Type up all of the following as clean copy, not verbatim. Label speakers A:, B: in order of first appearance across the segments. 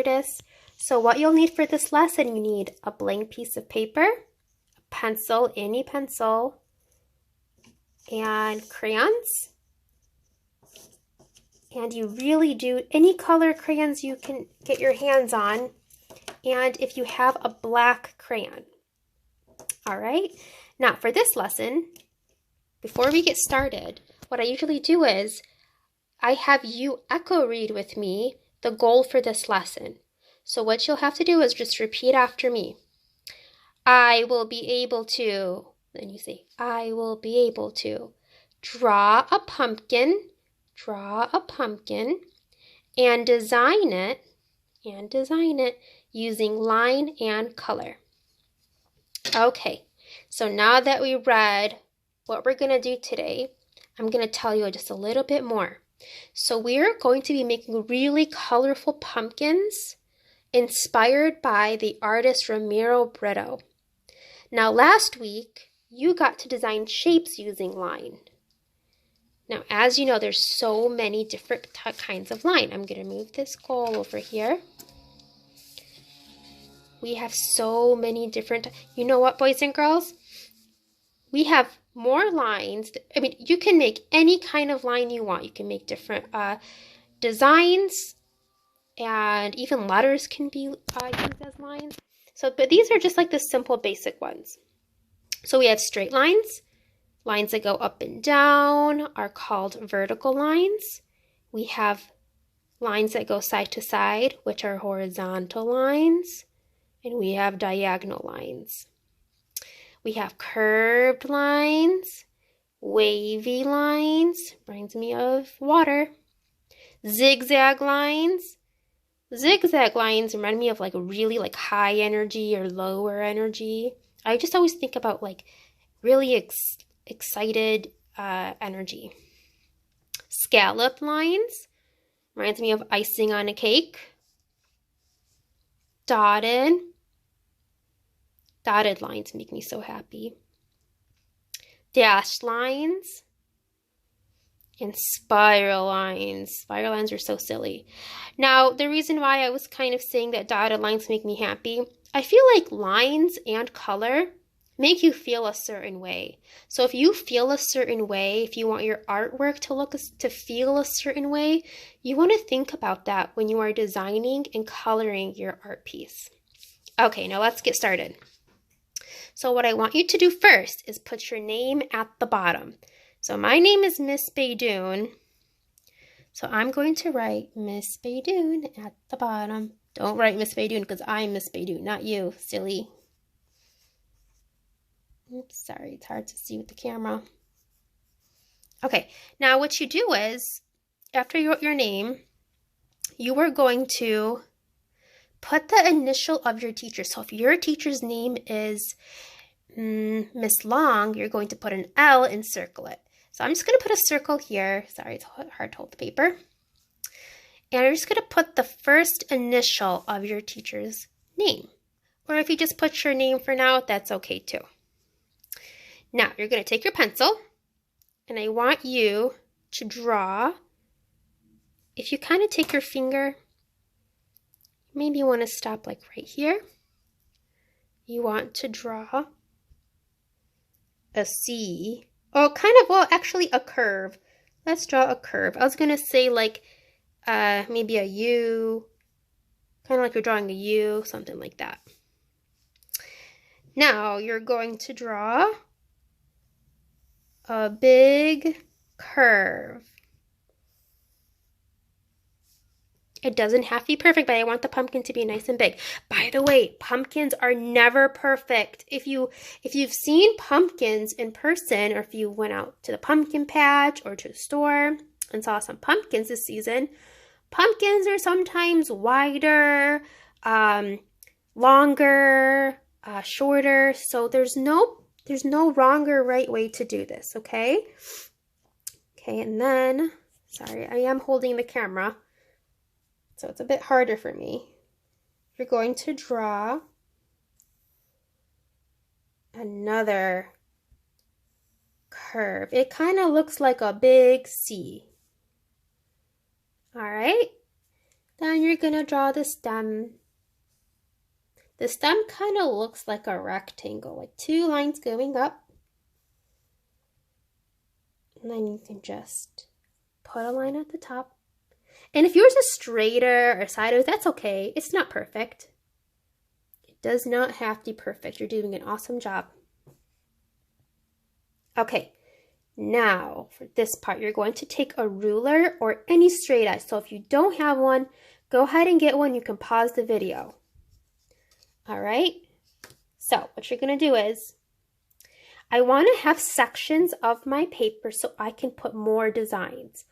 A: this. So what you'll need for this lesson, you need a blank piece of paper, a pencil, any pencil, and crayons. And you really do any color crayons you can get your hands on. And if you have a black crayon. All right. Now for this lesson, before we get started, what I usually do is I have you echo read with me the goal for this lesson. So what you'll have to do is just repeat after me. I will be able to, then you say, I will be able to draw a pumpkin, and design it using line and color. Okay, so now that we read what we're going to do today, I'm going to tell you just a little bit more. So we're going to be making really colorful pumpkins inspired by the artist Ramiro Brito. Now last week, you got to design shapes using line. Now, as you know, there's so many different kinds of line. I'm going to move this goal over here. We have so many different, you know what, boys and girls? We have more lines. I mean, you can make any kind of line you want. You can make different designs, and even letters can be used as lines. So, but these are just like the simple basic ones. So we have straight lines. Lines that go up and down are called vertical lines. We have lines that go side to side, which are horizontal lines. And we have diagonal lines. We have curved lines, wavy lines, reminds me of water. Zigzag lines. Zigzag lines remind me of like really like high energy or lower energy. I just always think about like really excited energy. Scallop lines reminds me of icing on a cake. Dotted lines make me so happy. Dashed lines and spiral lines. Spiral lines are so silly. Now, the reason why I was kind of saying that dotted lines make me happy, I feel like lines and color make you feel a certain way. So if you feel a certain way, if you want your artwork to feel a certain way, you want to think about that when you are designing and coloring your art piece. Okay, now let's get started. So what I want you to do first is put your name at the bottom. So my name is Miss Baydoun. So I'm going to write Miss Baydoun at the bottom. Don't write Miss Baydoun because I'm Miss Baydoun, not you, silly. Oops, sorry, it's hard to see with the camera. Okay, now what you do is, after you wrote your name, you are going to put the initial of your teacher. So if your teacher's name is Miss Long, you're going to put an L and circle it. So I'm just going to put a circle here. Sorry, it's hard to hold the paper. And you're just going to put the first initial of your teacher's name. Or if you just put your name for now, that's okay too. Now, you're going to take your pencil, and I want you to draw. If you kind of take your finger, maybe you want to stop like right here. You want to draw a C. Oh, well, actually a curve. Let's draw a curve. I was going to say like maybe a U, kind of like you're drawing a U, something like that. Now, you're going to draw a big curve. It doesn't have to be perfect, but I want the pumpkin to be nice and big. By the way, pumpkins are never perfect. If you've seen pumpkins in person, or if you went out to the pumpkin patch or to the store and saw some pumpkins this season, pumpkins are sometimes wider, longer, shorter. So there's no wrong or right way to do this, okay? Okay, and then, sorry, I am holding the camera, so it's a bit harder for me. You're going to draw another curve. It kind of looks like a big C. All right? Then you're going to draw the stem. The stem kind of looks like a rectangle, like two lines going up. And then you can just put a line at the top. And if yours is straighter or sideways, that's okay. It's not perfect. It does not have to be perfect. You're doing an awesome job. Okay, now for this part, you're going to take a ruler or any straight edge. So if you don't have one, go ahead and get one. You can pause the video. All right, so what you're going to do is, I want to have sections of my paper so I can put more designs.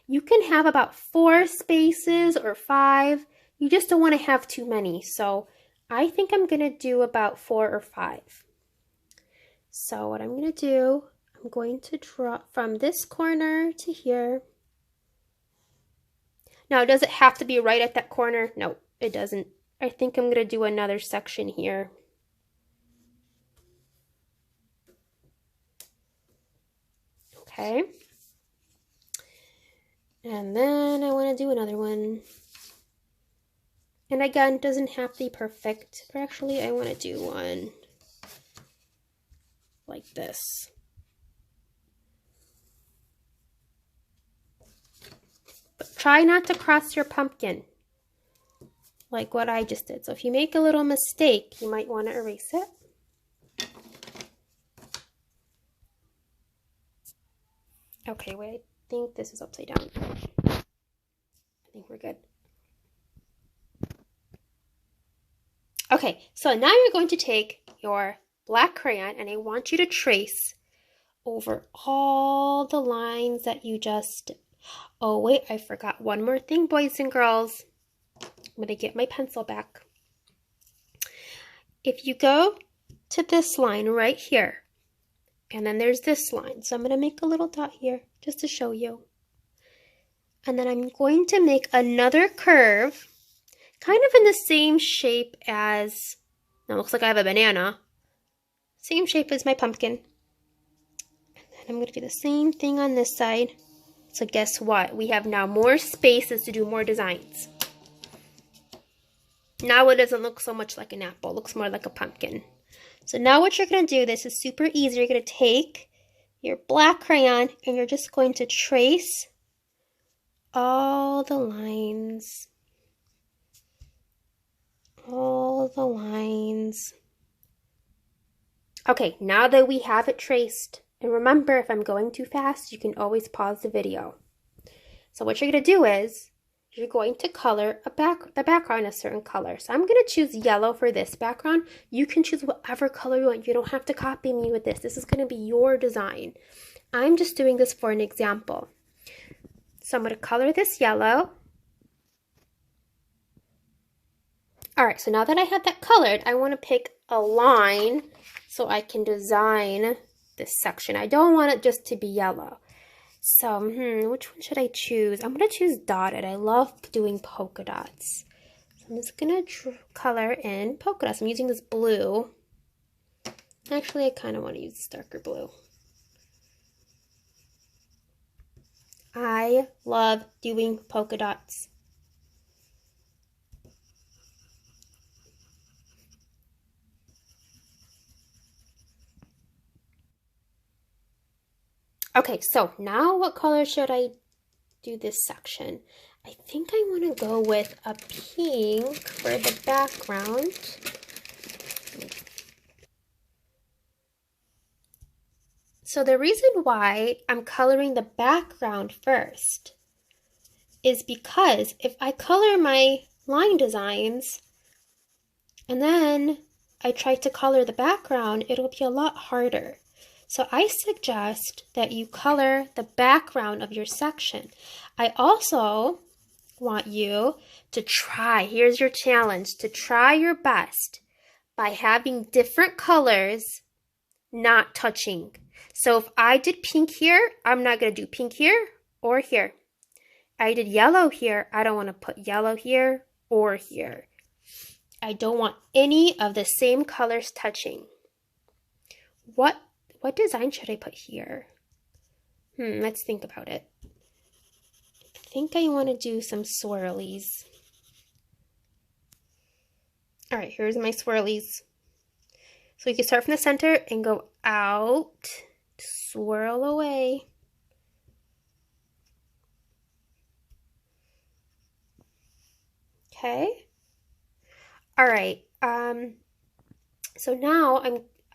A: You can have about 4 spaces or 5. You just don't want to have too many. So I think I'm going to do about 4 or 5. So what I'm going to do, I'm going to draw from this corner to here. Now, does it have to be right at that corner? No, it doesn't. I think I'm going to do another section here. Okay. And then I want to do another one. And again, it doesn't have to be perfect, but actually I want to do one like this. But try not to cross your pumpkin, like what I just did. So if you make a little mistake, you might want to erase it. Okay, wait, I think this is upside down. I think we're good. Okay, so now you're going to take your black crayon and I want you to trace over all the lines that you just... Oh, wait, I forgot one more thing, boys and girls. I'm going to get my pencil back. If you go to this line right here, and then there's this line. So I'm going to make a little dot here just to show you. And then I'm going to make another curve, kind of in the same shape as, now it looks like I have a banana. Same shape as my pumpkin. And then I'm going to do the same thing on this side. So guess what? We have now more spaces to do more designs. Now it doesn't look so much like an apple. It looks more like a pumpkin. So now what you're going to do, this is super easy. You're going to take your black crayon and you're just going to trace all the lines. All the lines. Okay, now that we have it traced, and remember, if I'm going too fast, you can always pause the video. So what you're going to do is, you're going to color the background a certain color. So I'm going to choose yellow for this background. You can choose whatever color you want. You don't have to copy me with this. This is going to be your design. I'm just doing this for an example. So I'm going to color this yellow. All right, so now that I have that colored, I want to pick a line so I can design this section. I don't want it just to be yellow. So, which one should I choose? I'm going to choose dotted. I love doing polka dots. So I'm just going to color in polka dots. I'm using this blue. Actually, I kind of want to use this darker blue. I love doing polka dots. Okay, so now what color should I do this section? I think I want to go with a pink for the background. So the reason why I'm coloring the background first is because if I color my line designs and then I try to color the background, it'll be a lot harder. So I suggest that you color the background of your section. I also want you to try, here's your challenge, to try your best by having different colors not touching. So if I did pink here, I'm not going to do pink here or here. I did yellow here, I don't want to put yellow here or here. I don't want any of the same colors touching. What design should I put here? Let's think about it. I think I want to do some swirlies. All right, here's my swirlies. So you can start from the center and go out, swirl away. Okay. All right. So now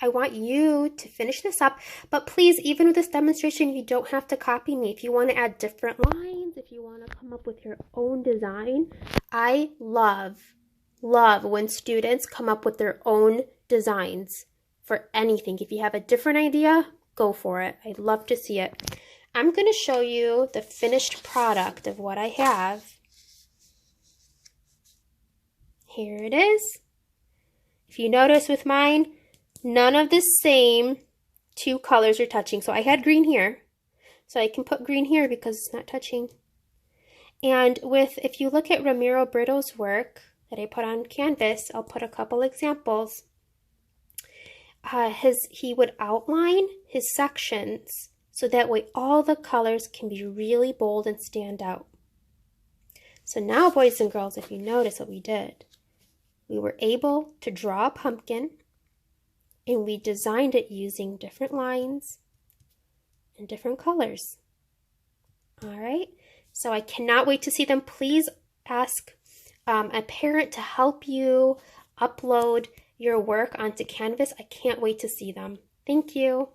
A: I want you to finish this up, but please, even with this demonstration, you don't have to copy me. If you want to add different lines, if you want to come up with your own design, I love when students come up with their own designs for anything. If you have a different idea, go for it. I'd love to see it. I'm going to show you the finished product of what I have. Here it is. If you notice with mine, none of the same two colors are touching. So I had green here, so I can put green here because it's not touching. And if you look at Ramiro Brito's work that I put on canvas, I'll put a couple examples. He would outline his sections so that way all the colors can be really bold and stand out. So now, boys and girls, if you notice what we did, we were able to draw a pumpkin, and we designed it using different lines and different colors. All right, so I cannot wait to see them. Please ask a parent to help you upload your work onto Canvas. I can't wait to see them. Thank you.